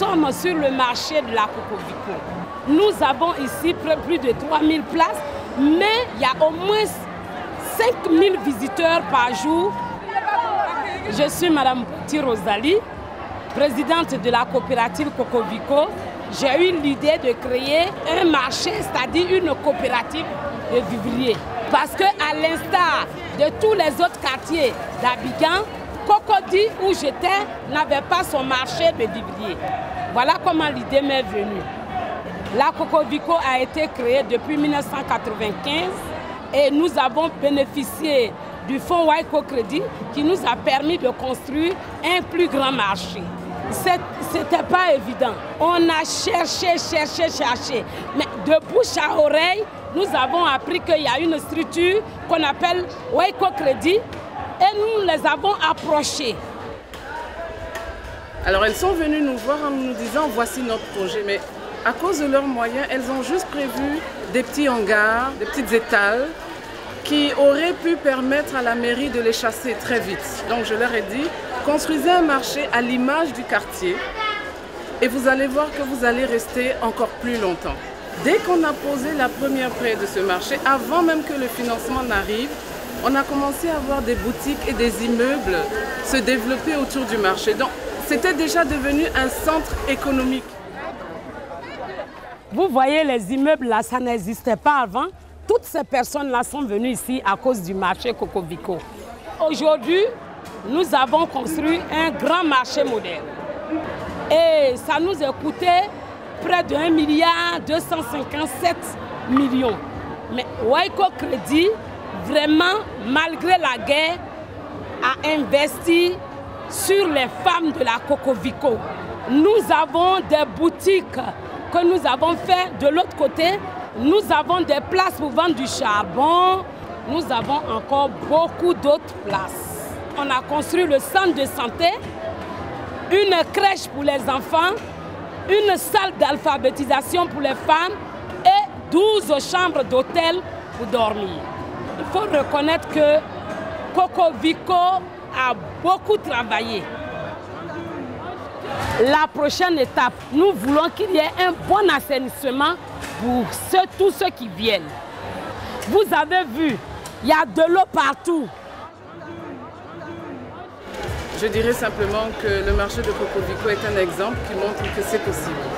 sommes sur le marché de la Cocovico. Nous avons ici plus de 3000 places, mais il y a au moins 5000 visiteurs par jour. Je suis Madame Bouti Rosalie, présidente de la coopérative Cocovico. J'ai eu l'idée de créer un marché, c'est-à-dire une coopérative de vivriers. Parce qu'à l'instar de tous les autres quartiers d'Abidjan, Cocody, où j'étais, n'avait pas son marché de vivriers. Voilà comment l'idée m'est venue. La Cocovico a été créée depuis 1995 et nous avons bénéficié du fonds Waiko Crédit qui nous a permis de construire un plus grand marché. C'était pas évident. On a cherché. Mais de bouche à oreille, nous avons appris qu'il y a une structure qu'on appelle Waiko Crédit et nous les avons approchés. Alors elles sont venues nous voir en nous disant voici notre projet, mais à cause de leurs moyens, elles ont juste prévu des petits hangars, des petites étals qui auraient pu permettre à la mairie de les chasser très vite. Donc je leur ai dit, construisez un marché à l'image du quartier et vous allez voir que vous allez rester encore plus longtemps. Dès qu'on a posé la première pierre de ce marché, avant même que le financement n'arrive, on a commencé à voir des boutiques et des immeubles se développer autour du marché. Donc c'était déjà devenu un centre économique. Vous voyez les immeubles là, ça n'existait pas avant. Toutes ces personnes-là sont venues ici à cause du marché Cocovico. Aujourd'hui, nous avons construit un grand marché moderne. Et ça nous a coûté près de 1,257 milliard. Mais Waiko Crédit, vraiment, malgré la guerre, a investi sur les femmes de la Cocovico. Nous avons des boutiques que nous avons fait de l'autre côté. Nous avons des places pour vendre du charbon. Nous avons encore beaucoup d'autres places. On a construit le centre de santé, une crèche pour les enfants, une salle d'alphabétisation pour les femmes et 12 chambres d'hôtel pour dormir. Il faut reconnaître que Cocovico a beaucoup travaillé. La prochaine étape, nous voulons qu'il y ait un bon assainissement pour tous ceux qui viennent. Vous avez vu, il y a de l'eau partout. Je dirais simplement que le marché de Cocovico est un exemple qui montre que c'est possible.